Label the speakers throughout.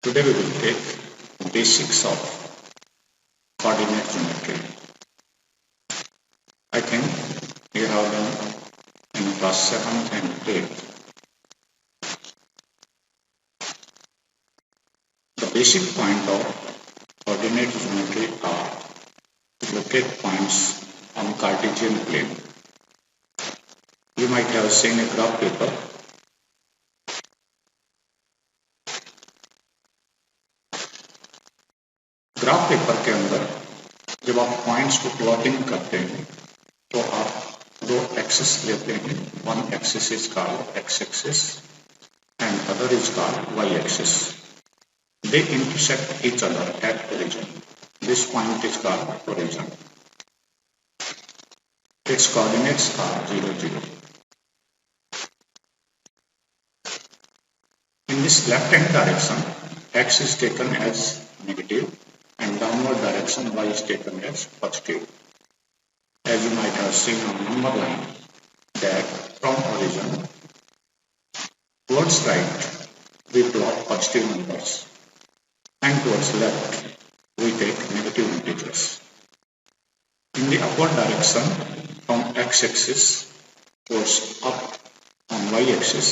Speaker 1: Today we will take basics of coordinate geometry. I think you have learned in class 7th and 8th. The basic point of coordinate geometry are to locate points on Cartesian plane. You might have seen a graph paper. Graph paper के अंदर जब आप points को plotting करते हैं तो आप दो एक्सिस लेते हैं. One axis is called x axis and other is called y axis. They intersect each other at origin. This point is called origin. It's coordinates are 0, 0. In this left hand direction, x is taken as negative and downward direction y is taken as positive. As you might have seen on number line that from origin towards right we plot positive numbers and towards left we take negative integers. In the upward direction from x-axis towards up on y-axis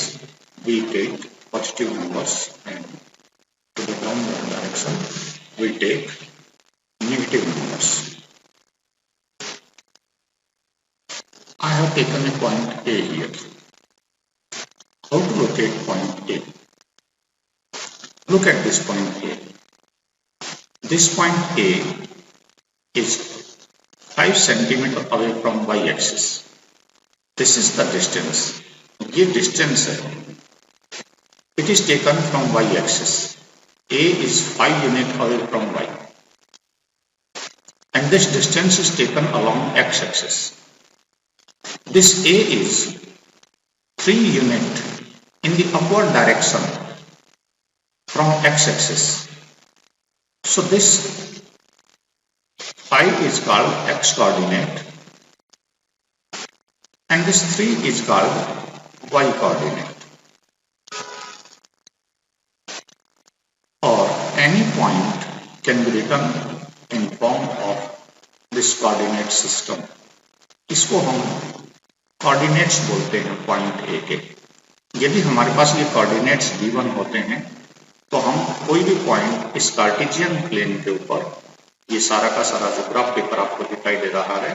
Speaker 1: we take positive numbers and to the downward direction we take negative numbers. I have taken a point A here. How to locate point A? Look at this point A. This point A is 5 centimeter away from y-axis. This is the distance. ये distance है. It is taken from y-axis. A is 5 units away from y. And this distance is taken along x-axis. This A is 3 units in the upward direction from x-axis. So this 5 is called x coordinate and this 3 is called y coordinate. Or any point can be written in form of this coordinate system. इसको हम coordinates बोलते हैं point A के. यदि हमारे पास ये coordinates given होते हैं तो हम कोई भी पॉइंट इस कार्टेशियन प्लेन के ऊपर, ये सारा का सारा जो ग्राफ पेपर आपको दिखाई दे रहा है,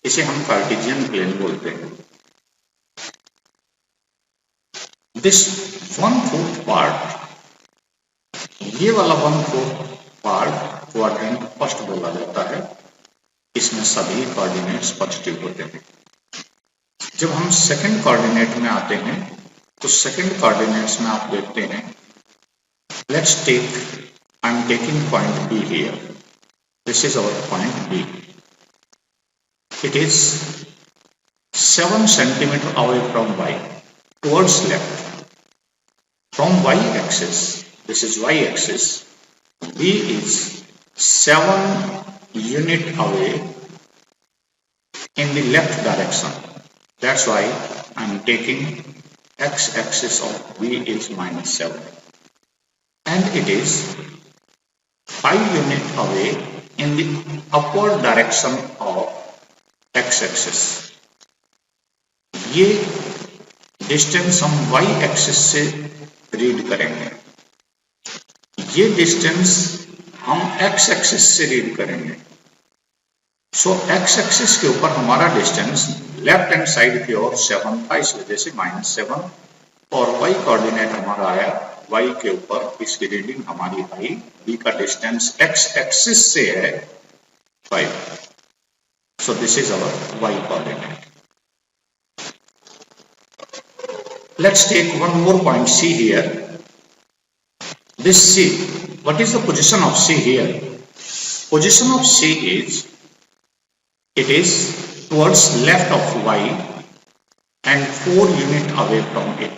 Speaker 1: इसे हम कार्टेशियन प्लेन बोलते हैं. दिस 1/4 पार्ट, ये वाला 1/4 पार्ट क्वाड्रेंट फर्स्ट बोला जाता है. इसमें सभी कोऑर्डिनेट्स पॉजिटिव होते हैं. जब हम सेकंड कोऑर्डिनेट में आते हैं तो सेकंड कोऑर्डिनेट्स में आप देखते हैं, let's take, I am taking point B here. This is our point B. It is 7 centimeter away from y towards left. From y axis, this is y axis, B is 7 units away in the left direction. That's why I am taking x axis of B is -7. And it is 5 units away in the upward direction of x axis. ये distance हम y axis से read करेंगे. ये distance हम x axis से read करेंगे. सो x axis के ऊपर हमारा डिस्टेंस लेफ्ट हैंड साइड की ओर 7 था, इस वजह से -7. और y कोऑर्डिनेट हमारा आया y के ऊपर, इसकी रीडिंग हमारी आई. b का डिस्टेंस x एक्सिस से है 5. So this is our y coordinate. Let's take one more point C here. This C, what is the position of C here? Position of C is, it is towards left of y and 4 units away from it.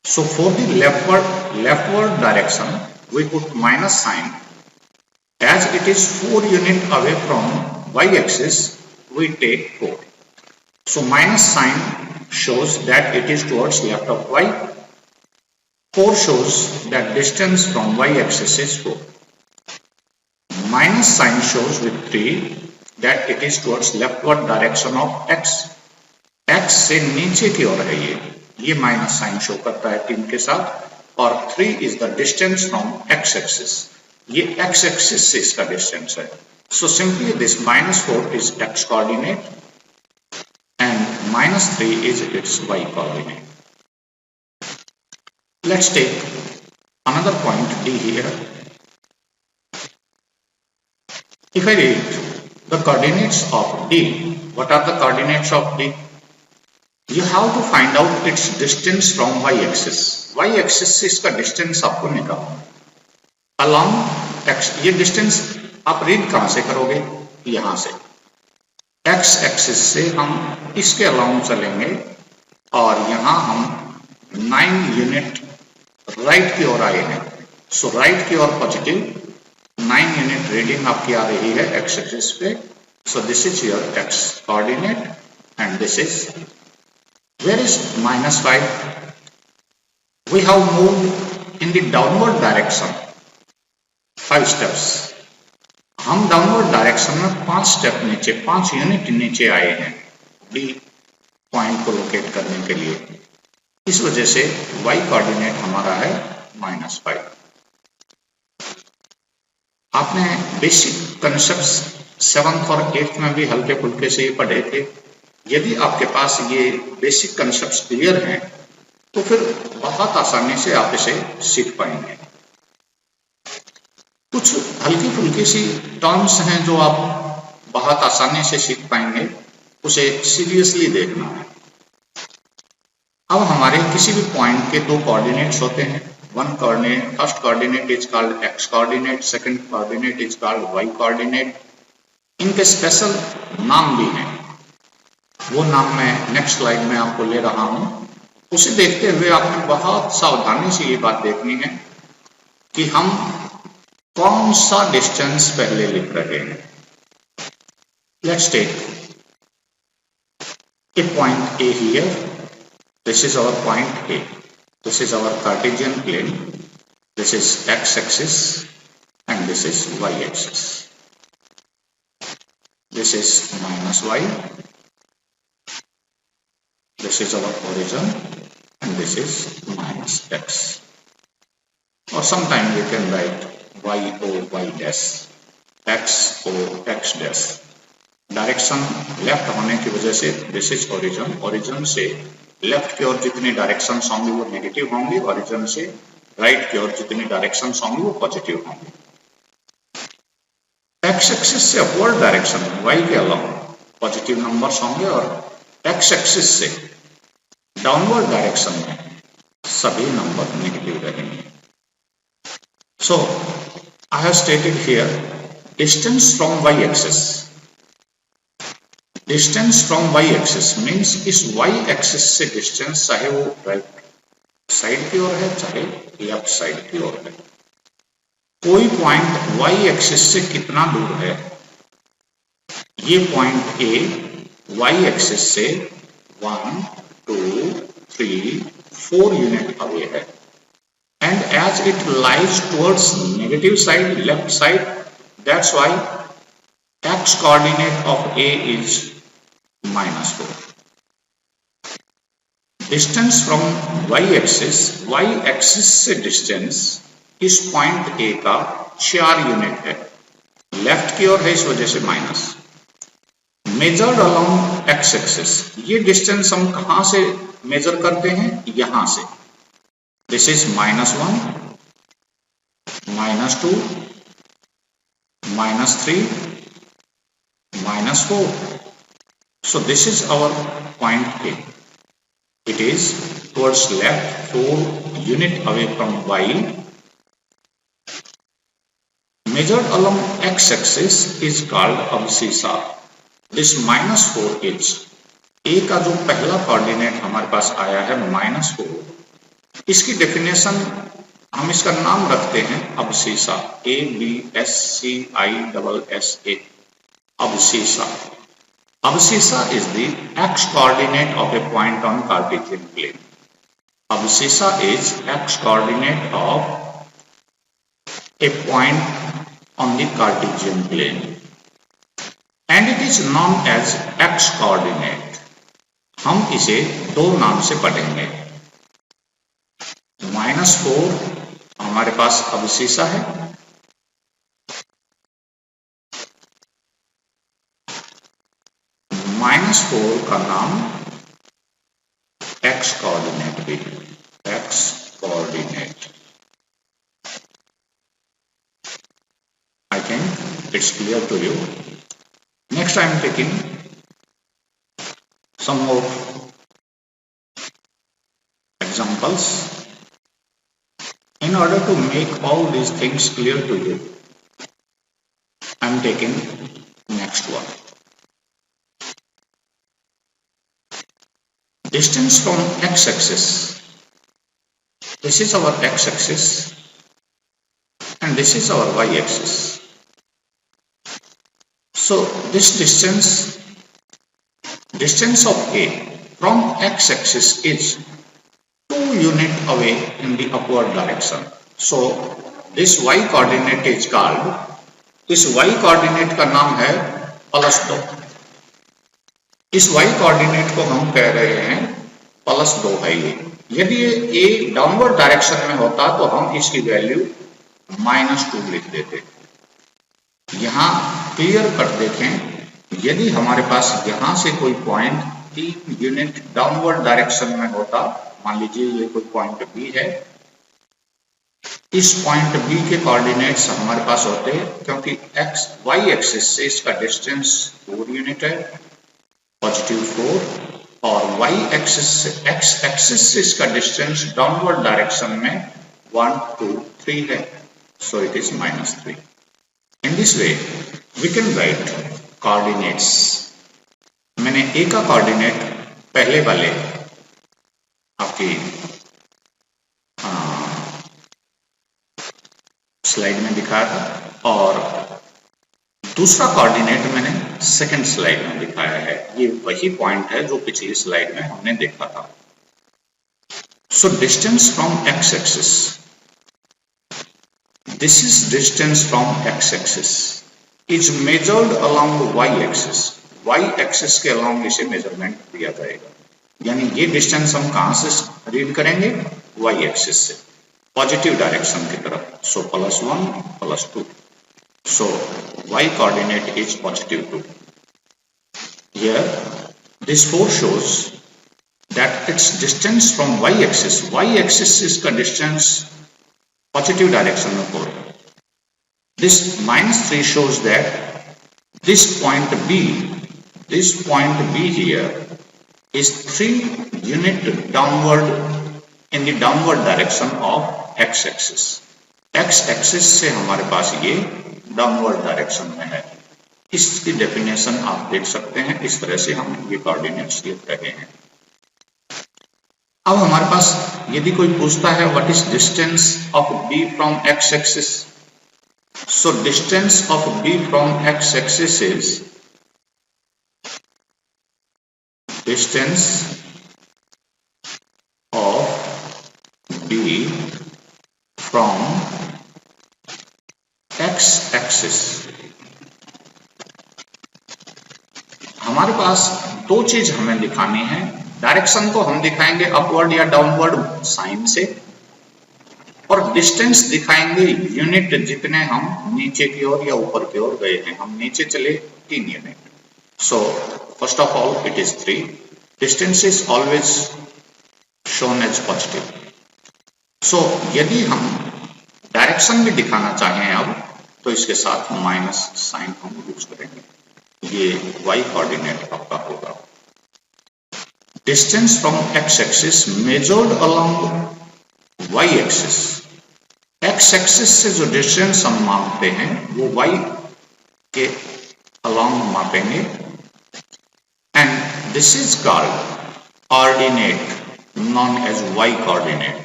Speaker 1: So for the leftward direction we put minus sign. As it is 4 units away from y axis we take 4. So minus sign shows that it is towards left of y. 4 shows that distance from y-axis is 4. Minus sign shows with 3 that it is towards leftward direction of x. x से नीचे की ओर है ये minus sign show करता है 3 के साथ, और 3 is the distance from x axis. ये x axis से इसका डिस्टेंस है. So simply this -4 is x coordinate and -3 is its y coordinate. Let's take another point D here. If I read the coordinates of D, what are the coordinates of D? You have to find out its distance from y-axis. Y-axis से इसका distance आपको निकालना. Along x, ये distance आप read कहां से करोगे? यहां से. x एक्सिस से हम इसके अलाउंग चलेंगे और यहां हम 9 यूनिट राइट की ओर आए हैं. सो राइट की ओर पॉजिटिव 9 यूनिट रीडिंग आपकी आ रही है x एक्सिस पे. So this is your x coordinate and this is, where is -5? We have moved in the downward direction 5 steps. हम डाउनवर्ड डायरेक्शन में 5 स्टेप नीचे, 5 यूनिट नीचे आए हैं डी पॉइंट को लोकेट करने के लिए. इस वजह से y कोऑर्डिनेट हमारा है -5. आपने बेसिक कंसेप्ट 7th और 8th में भी हल्के फुल्के से ये पढ़े थे. यदि आपके पास ये बेसिक कंसेप्ट क्लियर हैं तो फिर बहुत आसानी से आप इसे सीख पाएंगे. कुछ हल्की फुल्की सी टर्म्स हैं जो आप बहुत आसानी से सीख पाएंगे, उसे सीरियसली देखना है. अब हमारे किसी भी पॉइंट के 2 कोऑर्डिनेट्स होते हैं. One coordinate, first coordinate is called x coordinate, second coordinate is called y coordinate. इनके स्पेशल नाम भी हैं, वो नाम मैं नेक्स्ट स्लाइड में आपको ले रहा हूं. उसे देखते हुए आपने बहुत सावधानी से ये बात देखनी है कि हम कौन सा डिस्टेंस पहले लिख रहे हैं. Let's take a point A here. This is our point A. This is our Cartesian plane. This is x axis and this is y axis. This is -y. This is our origin and this is -x. Or sometime we can write y o y dash, x o x dash. Direction left होने की वजह से this is origin. Origin से left की ओर जितनी directions होंगी वो negative होंगी, ओरिजिन से राइट की ओर जितनी डायरेक्शंस होंगी वो पॉजिटिव होंगी. एक्स एक्सिस से अपवर्ड डायरेक्शन में y के अलावा पॉजिटिव नंबर्स होंगे और एक्स एक्सिस से डाउनवर्ड डायरेक्शन में सभी नंबर नेगेटिव रहेंगे. So I have stated here distance from y-axis. Distance from y-axis means इस y-axis से distance चाहे वो राइट साइड की ओर है चाहे लेफ्ट साइड की ओर है, कोई पॉइंट y-axis से कितना दूर है. ये पॉइंट A y-axis से 1, 2, 3, 4 यूनिट अवे है. And as it lies towards negative side, left side, that's why x coordinate of A is -4. Distance from y-axis, y-axis से distance इस पॉइंट A का 4 यूनिट है. लेफ्ट की ओर है इस वजह से minus. Measured along x axis, ये डिस्टेंस हम कहां से मेजर करते हैं? यहां से. This is -1, -2, -3, -4. So this is our point A. It is towards left 4 unit away from y. Measured along x-axis is called abscissa. This -4 is A का जो पहला कोऑर्डिनेट हमारे पास आया है -4. इसकी डेफिनेशन हम इसका नाम रखते हैं अबसीसा. ABSCISSA. अबसीसा. Abscissa is the x coordinate of a point on Cartesian plane. abscissa is x coordinate of a point on the Cartesian plane and it is known as x coordinate. हम इसे दो नाम से पढ़ेंगे। -4 हमारे पास abscissa है, -4 का नाम x कोऑर्डिनेट भी है, x coordinate. I think it's clear to you. Next I am taking some more examples. In order to make all these things clear to you, I am taking next one. Distance from x-axis. This is our x-axis and this is our y-axis. So this distance of A from x-axis is 2 units away in the upward direction. So this y coordinate is called, इस y coordinate का नाम है +2। इस y coordinate को हम कह रहे हैं +2 है ये। यदि ये A डाउनवर्ड डायरेक्शन में होता तो हम इसकी वैल्यू -2 लिख देते। यहां क्लियर कट देखें, यदि हमारे पास यहां से कोई पॉइंट 3 यूनिट डाउनवर्ड डायरेक्शन में होता, मान लीजिए ये कोई पॉइंट B है, इस पॉइंट B के कोऑर्डिनेट्स हमारे पास होते हैं, क्योंकि y एक्सिस से इसका डिस्टेंस 4 यूनिट है, +4, और y एक्सिस से x एक्सिस से इसका डिस्टेंस डाउनवर्ड डायरेक्शन में 1, 2, 3 है, so it is -3। In this way we can write coordinates. मैंने A का कोऑर्डिनेट पहले वाले आपकी स्लाइड में दिखाया था और दूसरा कोऑर्डिनेट मैंने सेकंड स्लाइड में दिखाया है। ये वही पॉइंट है जो पिछली स्लाइड में हमने देखा था। So distance from x axis, this is distance from x axis is measured along y axis. Y axis के अलोंग इसे मेजरमेंट दिया जाएगा, यानी ये डिस्टेंस हम कहां से रीड करेंगे? वाई एक्सिस से, पॉजिटिव डायरेक्शन की तरफ। सो +1, +2, so y coordinate is +2. Here this 4 shows that its distance from y axis is का distance positive direction में 4। This -3 shows that this point B here is 3 unit downward in the downward direction of x axis। x axis से हमारे पास ये downward direction में है। इसकी definition आप देख सकते हैं, इस तरह से हम ये कोऑर्डिनेट्स लिख रहे हैं। अब हमारे पास यदि कोई पूछता है what is distance of B from x axis, so distance of B from x axis is distance of B from x axis. हमारे पास दो चीज हमें दिखानी है। डायरेक्शन को हम दिखाएंगे अपवर्ड या डाउनवर्ड साइन से, और डिस्टेंस दिखाएंगे यूनिट जितने हम नीचे की ओर या ऊपर की ओर गए हैं। हम नीचे चले 3 unit, so first of all it is 3। Distance is always shown as positive. So यदि हम डायरेक्शन भी दिखाना चाहें अब, तो इसके साथ माइनस साइन हम यूज करेंगे। ये y कोऑर्डिनेट आपका होगा। Distance from x axis measured along y axis. x axis से जो डिस्टेंस हम मापते हैं वो y के अलोंग मापेंगे, and this is called ordinate known as y coordinate.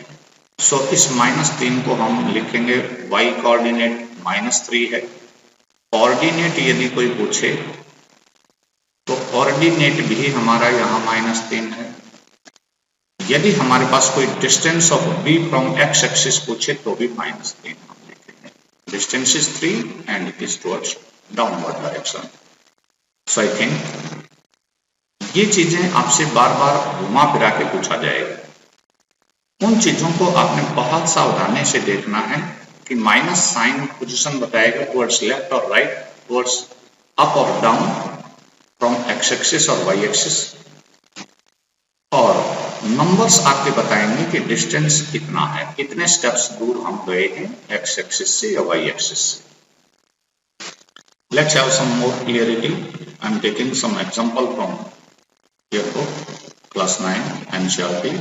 Speaker 1: So इस -3 को हम लिखेंगे y कोऑर्डिनेट -3 है। ऑर्डिनेट यदि कोई पूछे तो ऑर्डिनेट भी हमारा यहाँ -3 है। यदि हमारे पास कोई distance of b from x axis पूछे तो भी -3 हम लिखेंगे. Distance is 3 and it is towards downward direction. So I think ये चीजें आपसे बार बार घुमा फिरा के पूछा जाएगा. उन चीजों को आपने बहुत सावधानी से देखना है कि माइनस साइन पोजीशन बताएगा टुवर्ड्स लेफ्ट और राइट, टुवर्ड्स अप और डाउन फ्रॉम एक्स एक्सिस और वाई एक्सिस, और नंबर्स आपके बताएंगे कि डिस्टेंस कितना है, कितने स्टेप्स दूर हम गए हैं एक्स एक्सिस से या वाई एक्सिस से. Let's have some more clarity. I am taking some example from your book class 9 NCERT.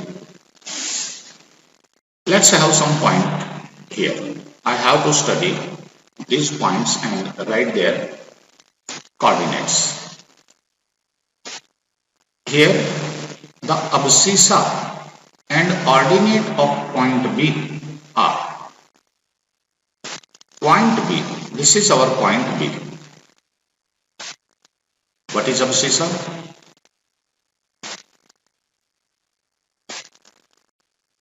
Speaker 1: Let's have some point here. I have to study these points and write their coordinates. Here, the abscissa and ordinate of point B are point B. This is our point B. What is abscissa?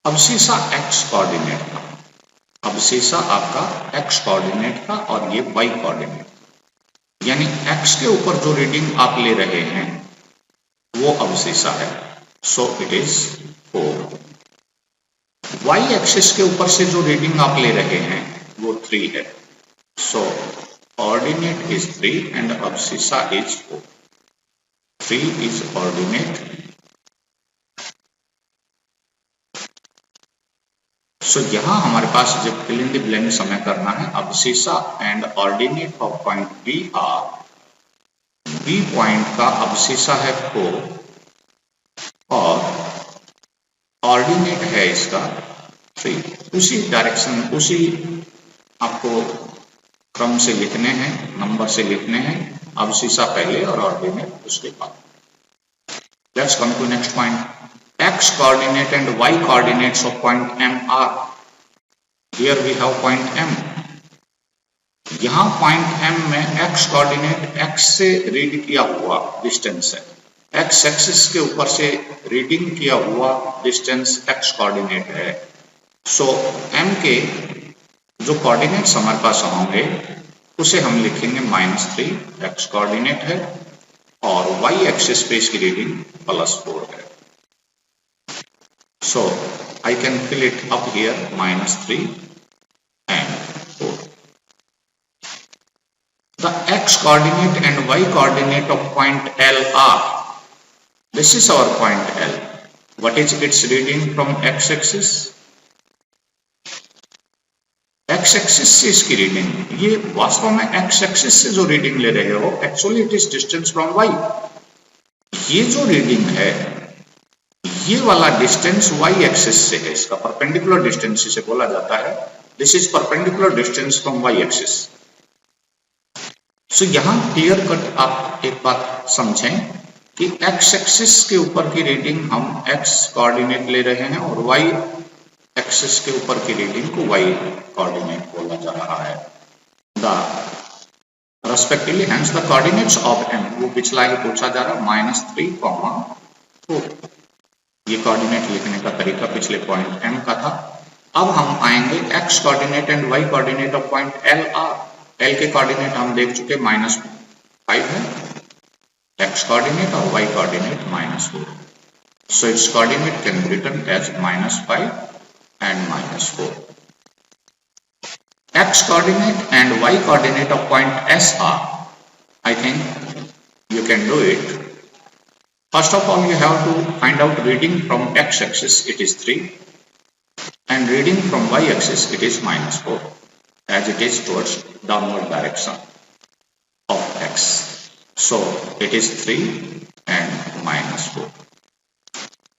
Speaker 1: Abscissa x coordinate का, abscissa आपका x coordinate का और ये Y coordinate, यानी x के ऊपर जो reading आप ले रहे हैं वो अबसीसा है. So it is 4. Y axis के ऊपर से जो रीडिंग आप ले रहे हैं वो 3 है. So ordinate is 3 and abscissa is 4. 3 is ordinate. So यहां हमारे पास जब फिल इन द ब्लैंक समय करना है, abscissa and ordinate of point B are, B point का अबसीसा है 4 और ऑर्डिनेट है इसका 3. उसी डायरेक्शन, उसी आपको क्रम से लिखने हैं, नंबर से लिखने हैं, अबसीसा पहले और ऑर्डिनेट उसके बाद. Let's come to next point. X coordinate and Y coordinates of point M are. Here we have point M. यहाँ point M में X coordinate X से रीड किया हुआ डिस्टेंस है, X एक्सिस के ऊपर से रीडिंग किया हुआ डिस्टेंस X कोऑर्डिनेट है. सो M के जो कोऑर्डिनेट्स हमारे पास होंगे उसे हम लिखेंगे -3, X कोऑर्डिनेट है, और Y एक्सिस पे इसकी रीडिंग +4 है. So I can fill it up here -3 and 4. The x coordinate and y coordinate of point L are. This is our point L. What is its reading from x axis? x axis से इसकी reading, ये वास्तव में x axis से जो reading ले रहे हो actually it is distance from y. ये जो रीडिंग है ये वाला डिस्टेंस y एक्सिस से है, इसका परपेंडिकुलर डिस्टेंस इसे बोला जाता है. This is perpendicular distance from y axis. So यहां क्लियर कट आप एक बात समझें कि x एक्सिस के ऊपर की रीडिंग हम x कोऑर्डिनेट ले रहे हैं और y एक्सिस के ऊपर की रीडिंग को y कोऑर्डिनेट बोला जा रहा है. The respectively hence the coordinates of m, वो पिछला ही पूछा जा रहा है, -3, 4. ये कोऑर्डिनेट लिखने का तरीका पिछले पॉइंट M का था. अब हम आएंगे x coordinate and y coordinate of point L R. L के कोऑर्डिनेट हम देख चुके, -5 है x कोऑर्डिनेट और y coordinate -4. So its coordinate can be written as -5 and -4. x coordinate and y coordinate of point S are. I think you can do it. First of all, you have to find out reading from x axis, it is 3, and reading from y axis, it is -4, as it is towards downward direction of x. So it is 3 and -4.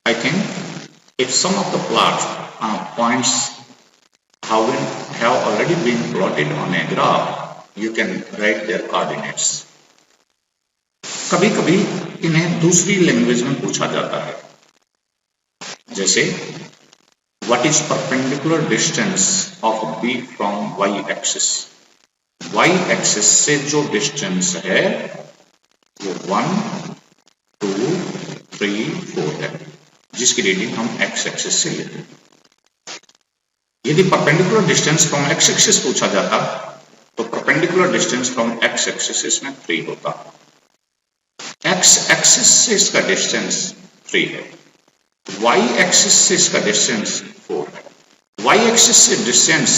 Speaker 1: I think if some of the points have already been plotted on a graph, you can write their coordinates. कभी कभी इन्हें दूसरी language में पूछा जाता है, जैसे what is perpendicular distance of B from y axis. Y axis से जो डिस्टेंस है वो 1, 2, 3, 4 है. जिसकी रीडिंग हम एक्स एक्सिस से लेते हैं। यदि perpendicular distance from x axis पूछा जाता तो perpendicular distance from x axis इसमें 3 होता। एक्स एक्सिस से इसका डिस्टेंस 3 है, वाई एक्सिस से इसका डिस्टेंस 4 है। वाई एक्सिस से डिस्टेंस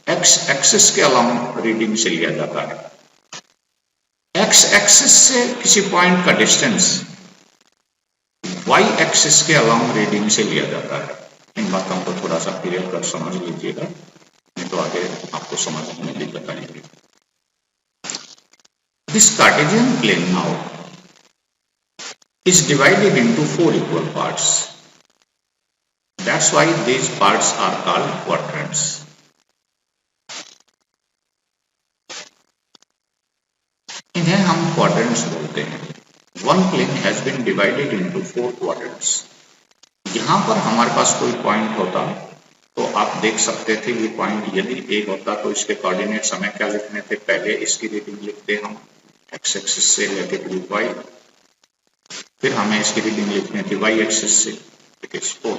Speaker 1: एक्स एक्सिस के अलाउंग रीडिंग से लिया जाता है। एक्स एक्सिस से किसी पॉइंट का डिस्टेंस वाई एक्सिस के अलाउंग रीडिंग से लिया जाता है। इन बातों को थोड़ा सा क्लियर कर समझ लीजिएगा, नहीं तो आगे आपको समझने में दिक्कत आएगी। This Cartesian plane now is divided into 4 equal parts. That's why these parts are called quadrants. इन्हें हम quadrants बोलते हैं। One plane has been divided into 4 quadrants. यहाँ पर हमारे पास कोई पॉइंट होता तो आप देख सकते थे ये पॉइंट यदि ए होता तो इसके कोऑर्डिनेट्स हमें क्या लिखने थे, पहले इसकी रीडिंग लिखते हम एक्स एक्सिस से लेके टू वाई, फिर हमें इसकी रीडिंग लिखनी थी वाई एक्सिस से it is 4।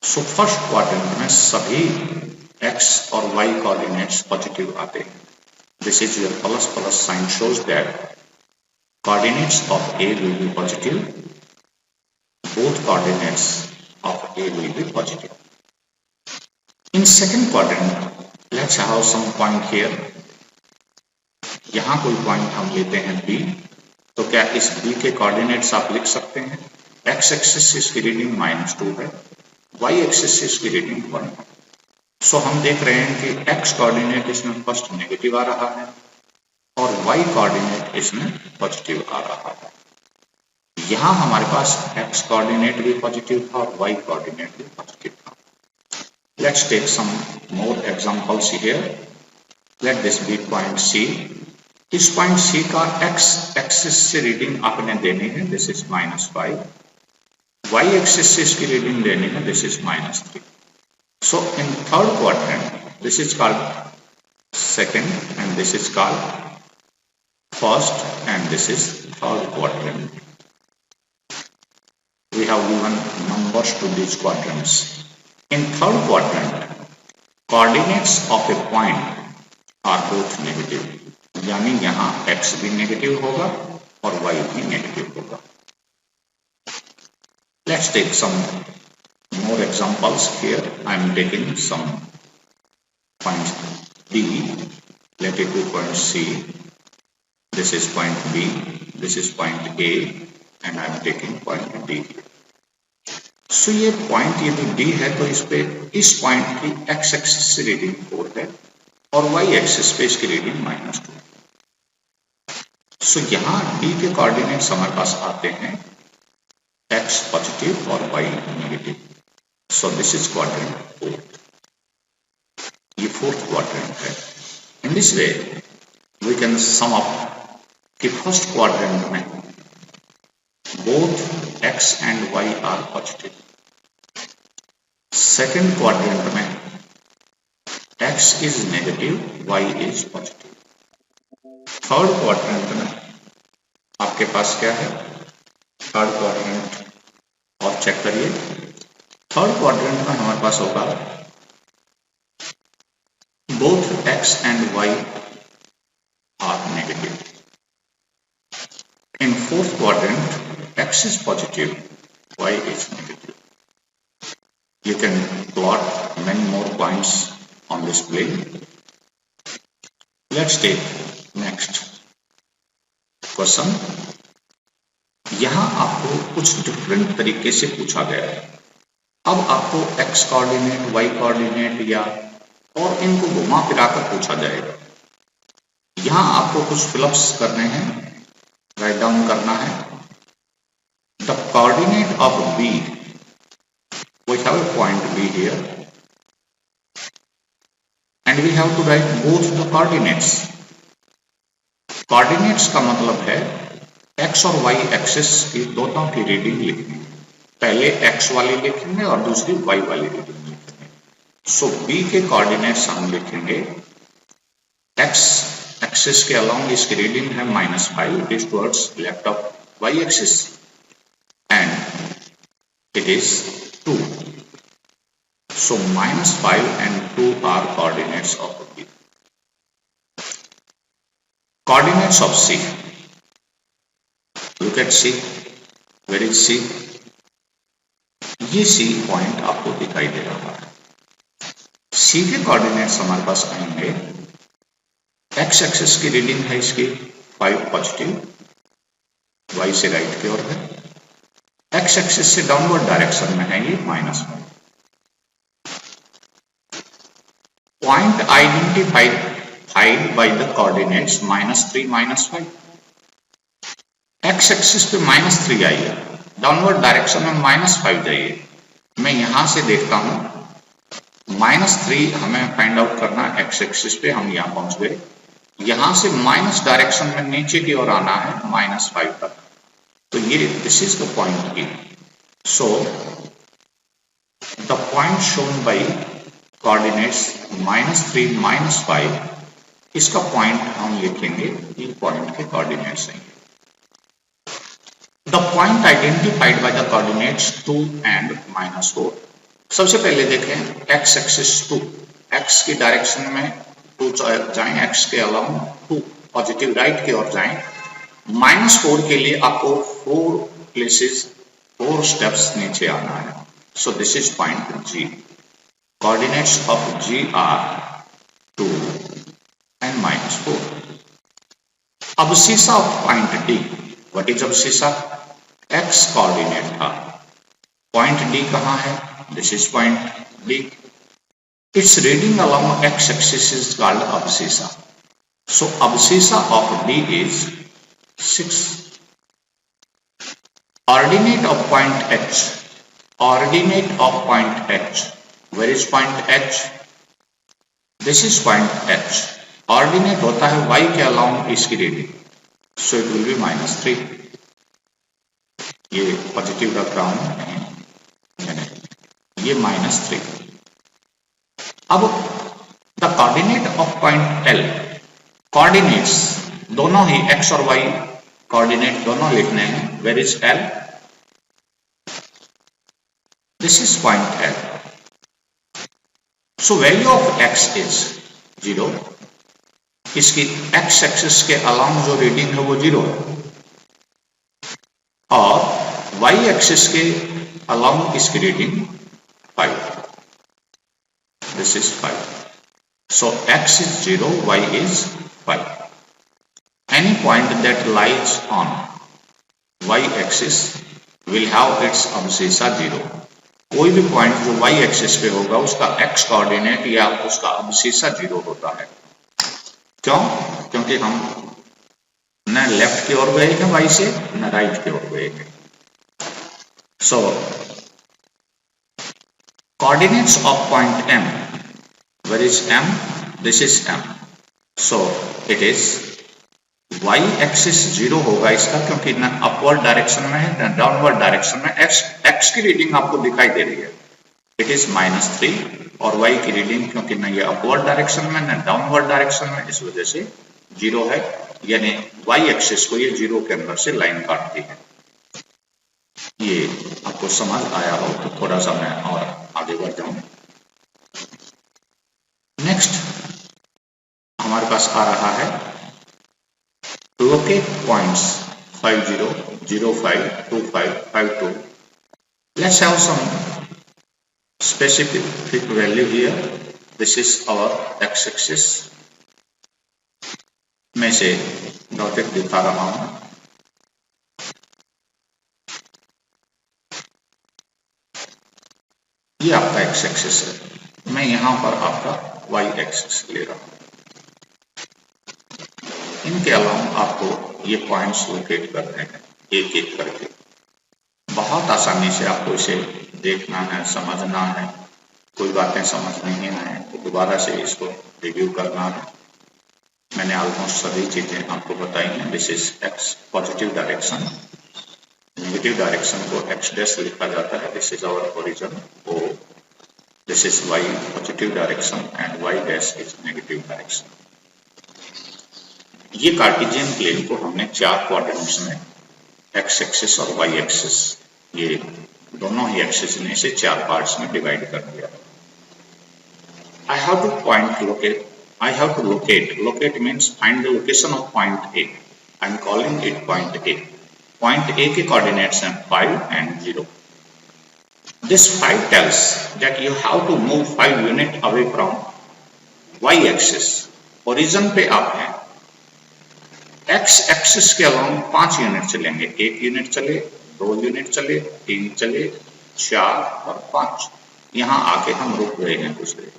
Speaker 1: So first quadrant में सभी एक्स और वाई कोऑर्डिनेट्स पॉजिटिव आते हैं। This is your plus plus sign shows that coordinates of A will be positive, both coordinates of A will be positive. In second quadrant let's have some point here. यहां कोई point हम लेते हैं B, तो क्या इस B के coordinates आप लिख सकते हैं? एक्स एक्सिस से इसकी रीडिंग -2 है, वाई एक्सिस से इसकी रीडिंग 1 है। सो हम देख रहे हैं कि एक्स कोऑर्डिनेट इसमें फर्स्ट नेगेटिव आ रहा है और वाई कोऑर्डिनेट इसमें पॉजिटिव आ रहा है। यहां हमारे पास एक्स कोऑर्डिनेट भी पॉजिटिव था और वाई कोऑर्डिनेट भी पॉजिटिव था। Let's take some more examples here. Let this be point C. इस पॉइंट सी का एक्स एक्सिस से रीडिंग आपने देनी है, दिस इज -5। वाई एक्सिस से इसकी रीडिंग देनी है, this is -3। So in third quadrant this is called second and this is called first and this is third quadrant. We have given numbers to these quadrants. In third quadrant, coordinates of a point are both negative. यानी यहाँ x भी negative होगा और y भी negative होगा। Let's take some more examples here. I am taking some point D. Let it be point C. This is point B. This is point A. And I am taking point D. So ये point यदि D है तो इस point की x axis से reading 4 है और y axis पे इसकी रीडिंग -2। सो यहाँ D के कोऑर्डिनेट्स हमारे पास आते हैं x पॉजिटिव और y negative. So this is quadrant 4। ये फोर्थ क्वाड्रेंट है। In this way we can sum up कि फर्स्ट क्वाड्रेंट में both x and y are positive. Second quadrant में x is negative, y is positive. Third quadrant में आपके पास क्या है? Third quadrant और चेक करिए। थर्ड क्वाड्रेंट में हमारे पास होगा both x and y are negative. In fourth quadrant x is positive, y is negative. You can plot many more points on this plane. Let's take next question. यहाँ आपको कुछ different तरीके से पूछा गया है। अब आपको x कोऑर्डिनेट, y कोऑर्डिनेट या और इनको घुमा फिरा कर पूछा जाएगा। यहाँ आपको कुछ फिलअप्स करने हैं, राइट डाउन करना है। The coordinate of B, we have a point B here and we have to write both the coordinates. Coordinates का मतलब है x और y एक्सिस की दोनों की रीडिंग लिखनी। पहले x वाली लिखेंगे और दूसरी y वाली रीडिंग लिखेंगे। सो B के कोऑर्डिनेट्स हम लिखेंगे x एक्सिस के अलोंग इसकी रीडिंग है -5, it is towards left of y axis, and it is 2. So -5 and 2 are coordinates of B. Coordinates of C. Look at C. Where is C? ये C point आपको दिखाई दे रहा है. C के coordinates हमारे पास आएंगे. एक्स एक्सिस की reading है इसकी 5 पॉजिटिव, y से राइट की ओर है. एक्स एक्सिस से डाउनवर्ड डायरेक्शन में है ये -5. Point identified by the coordinates -3 -5. X axis पे -3 आई है, डाउनवर्ड डायरेक्शन में -5 जाइए. मैं यहां से देखता हूं -3 हमें फाइंड आउट करना एक्स एक्सिस पे, हम यहां पहुंच गए. यहां से माइनस डायरेक्शन में नीचे की ओर आना है -5 तक. तो ये this is the point E. So the point shown by coordinates -3 -5, इसका पॉइंट हम लिखेंगे, ये पॉइंट के कोऑर्डिनेट्स हैं. The point identified by the coordinates 2 and -4. सबसे पहले देखें एक्स एक्सिस 2, एक्स की डायरेक्शन में 2 जाएं, एक्स के अलाउंग 2 पॉजिटिव राइट की ओर जाएं. -4 के लिए आपको 4 स्टेप्स नीचे आना है. So this is point G. Coordinates of G are 2 and -4. abscissa of point D. What is abscissa? X coordinate था. पॉइंट D कहां है? This is point D. Its reading along x axis is called abscissa. So abscissa of D is 6. Ordinate of point H. Ordinate of point H. Where is point H? This is point H. Ordinate होता है y के along इसकी reading. So it will be -3. ये positive रख रहा हूं, ये -3. अब the coordinate of point L. Coordinates दोनों ही x और y कोऑर्डिनेट दोनों लिखने हैं. Where is L? This is point L. So value of x is 0. इसकी x एक्सिस के अलाउंग जो रीडिंग है वो 0 है, और y एक्सिस के अलाउंग इसकी reading 5. This is 5. So x is 0, y is 5. Any point that lies on y axis will have its abscissa 0. कोई भी पॉइंट जो y एक्सिस पे होगा उसका x कोऑर्डिनेट या उसका abscissa 0 होता है. क्यों? क्योंकि हम न लेफ्ट की ओर गए हैं y से, न राइट की ओर गए हैं. So coordinates of point M. Where is M? This is M. So it is y axis 0 होगा इसका, क्योंकि न अपवर्ड डायरेक्शन में है न डाउनवर्ड डायरेक्शन में. x की रीडिंग आपको दिखाई दे रही है, इट इज -3, और y की रीडिंग क्योंकि न ये अपवर्ड डायरेक्शन में न डाउनवर्ड डायरेक्शन में, इस वजह से 0 है. यानी y एक्सिस को ये 0 के अंदर से लाइन काटती है. ये आपको समझ आया हो तो थोड़ा सा मैं और आगे बढ़ जाऊं. नेक्स्ट हमारे पास आ रहा है locate points 50, 05, 25, 52. Let's have some specific value here. This is our x-axis. मैं से डॉटेड दिखा रहा हूं. ये आपका x-axis है. मैं यहां पर आपका y एक्सिस ले रहा हूं. इनके अलावा आपको ये पॉइंट्स लोकेट करने हैं एक एक करके. बहुत आसानी से आपको इसे देखना है, समझना है. कोई बातें समझ नहीं आए तो दोबारा से इसको रिव्यू करना है. मैंने ऑलमोस्ट सभी चीजें आपको बताई हैं. This is x positive direction. Negative direction को x डैश लिखा जाता है. This is our origin O. This is y positive direction and y dash is negative direction. ये कार्टेशियन प्लेन को हमने 4 कोऑर्डिनेट्स में x एक्सिस और y एक्सिस ये दोनों ही एक्सिस ने इसे 4 पार्ट्स में डिवाइड कर दिया। I have to locate. I have to locate. Locate means find the location of point A. I am calling it point A. Point A के coordinates हैं 5 and 0. This 5 tells that you have to move 5 unit away from y axis. Origin पे आप हैं, x axis के along 5 unit चलेंगे, 1 unit चले, 2 unit चले, 3 चले, 4 और 5। यहाँ आके हम रुक गए हैं दूसरे।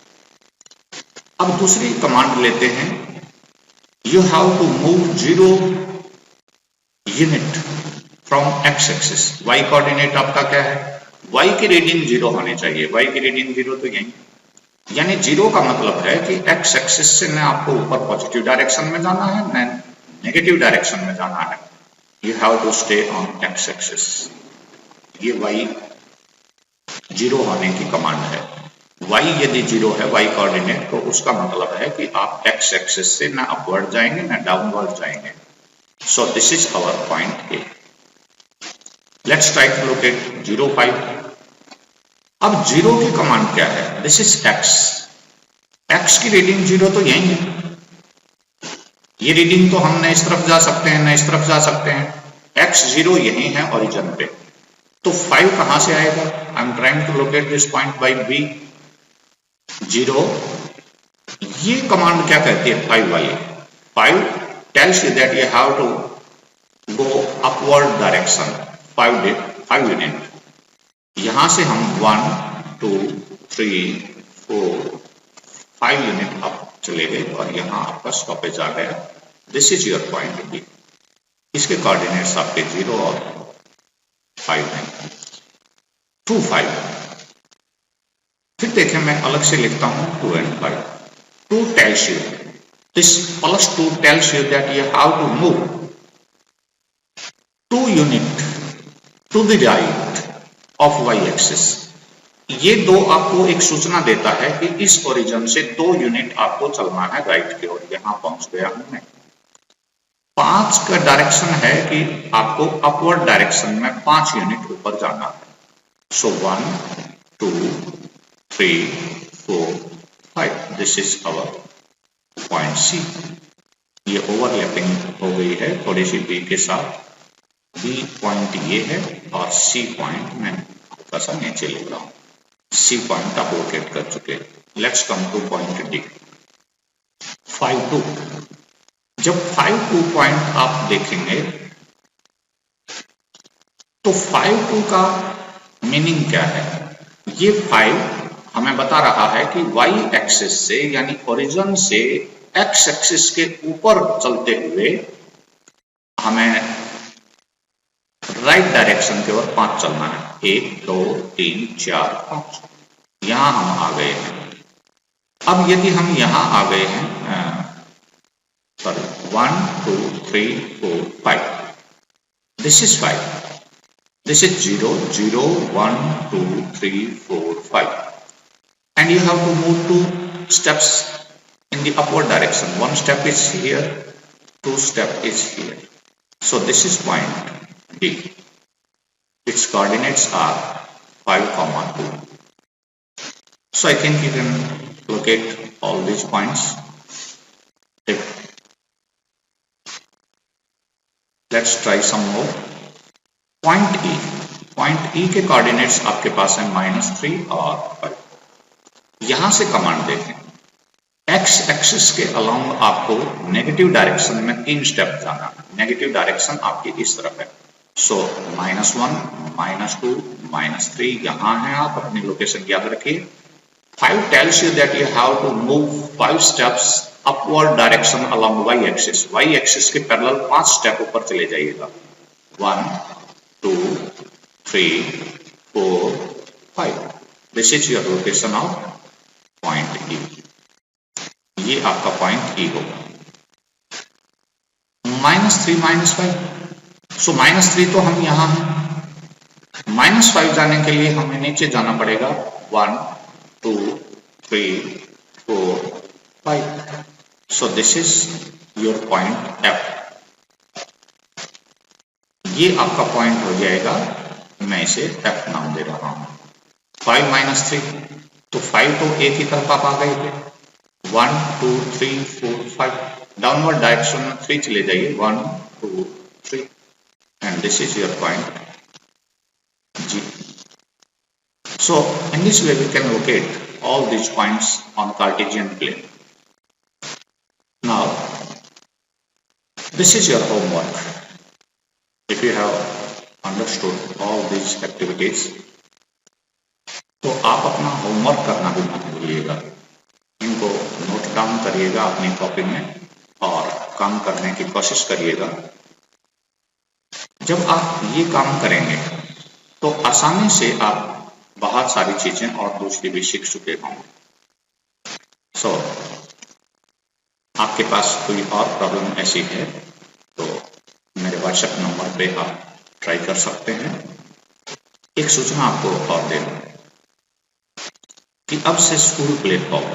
Speaker 1: अब दूसरी कमांड लेते हैं, you have to move 0 unit from x axis. y coordinate आपका क्या है, y की रीडिंग 0 होनी चाहिए, y की रीडिंग 0 तो यही, यानी 0 का मतलब है कि x एक्सिस से न आपको ऊपर पॉजिटिव डायरेक्शन में जाना है न नेगेटिव डायरेक्शन में जाना है। You have to stay on x axis. ये y 0 होने की कमांड है। y यदि 0 है y कोऑर्डिनेट, तो उसका मतलब है कि आप x एक्सिस से ना अपवर्ड जाएंगे ना डाउनवर्ड जाएंगे। So this is our point A। Let's try to locate 0, 5। अब 0 की कमांड क्या है, दिस इज x। x की रीडिंग 0 तो यही है, ये रीडिंग तो हम न इस तरफ जा सकते हैं न इस तरफ जा सकते हैं, x 0 यही है ओरिजिन पे। तो 5 कहां से आएगा, I am trying to locate this point by B। 0, ये कमांड क्या कहती है, 5 वाली। 5 tells you that you have to go upward direction 5 unit. यहां से हम 1 2 3 4 5 यूनिट अप चले गए और यहां आपका स्टॉपेज आ गया। This is your point B। इसके कोऑर्डिनेट्स आपके 0 और 5 हैं, 2 5। फिर देखें, मैं अलग से लिखता हूं 2 and 5। 2 tells you, this +2 tells you that you have to move 2 unit to the right of y axis। ये 2 आपको एक सूचना देता है कि इस ओरिजिन से 2 यूनिट आपको चलना है राइट की ओर। यहां पहुंच गया हूं मैं। 5 का डायरेक्शन है कि आपको अपवर्ड डायरेक्शन में 5 यूनिट ऊपर जाना है। So 1 2 3 4 5, this is our point C। ये ओवरलैपिंग हो गई है थोड़ी सी B के साथ। B पॉइंट ये है और C पॉइंट मैं हल्का सा नीचे ले रहा हूं। C पॉइंट आप लोकेट कर चुके। Let's come two point D। 5 2। जब 5 2 पॉइंट आप देखेंगे तो 5 2 का मीनिंग क्या है, ये 5 हमें बता रहा है कि y एक्सिस से यानी ओरिजिन से x एक्सिस के ऊपर चलते हुए हमें राइट डायरेक्शन की ओर 5 चलना है। 1 2 3 4 5, यहां हम आ गए हैं। अब यदि हम यहां आ गए हैं, sorry 1 2 3 4 5, this is 5, this is 0 0 1 2 3 4 5, and you have to move 2 steps in the upward direction. 1 step is here, 2 step is here. So this is point D. Its coordinates are 5, 2. So I think you can locate all these points. Let's try some more. Point E। Point E के coordinates आपके पास है -3 और 5। यहां से command देखें, x axis के along आपको negative direction में 3 स्टेप जाना है। नेगेटिव डायरेक्शन आपकी इस तरफ है। सो -1 -2 -3, यहां है, आप अपनी लोकेशन याद रखिए। 5 tells you that you have to move 5 steps upward direction along y axis। y axis के पैरेलल 5 स्टेप ऊपर चले जाइएगा। 1 2 3 4 5, this is your location of point E। ये आपका पॉइंट E होगा। -3 -5, सो -3 तो हम यहां हैं। -5 जाने के लिए हमें नीचे जाना पड़ेगा। 1 2 3 4 5, so this is your point F। ये आपका पॉइंट हो जाएगा मैं इसे f नाम दे रहा हूं। 5 माइनस 3, तो 5 तो एक ही तरफ आप आ गए थे। 1 2 3 4 5 डाउनवर्ड डायरेक्शन में 3 चले जाइए। 1 2 3 and this is your point G. So in this way we can locate all these points on Cartesian plane. Now this is your homework. If you have understood all these activities, तो आप अपना homework करना भी मत भूलिएगा। इनको note down करिएगा अपनी कॉपी में और काम करने की कोशिश करिएगा। जब आप ये काम करेंगे तो आसानी से आप बहुत सारी चीजें और दूसरी भी सीख चुके होंगे। सो आपके पास कोई और प्रॉब्लम ऐसी है तो मेरे व्हाट्सएप नंबर पे आप ट्राई कर सकते हैं। एक सूचना आपको और देना कि अब से स्कूल प्लेटफॉर्म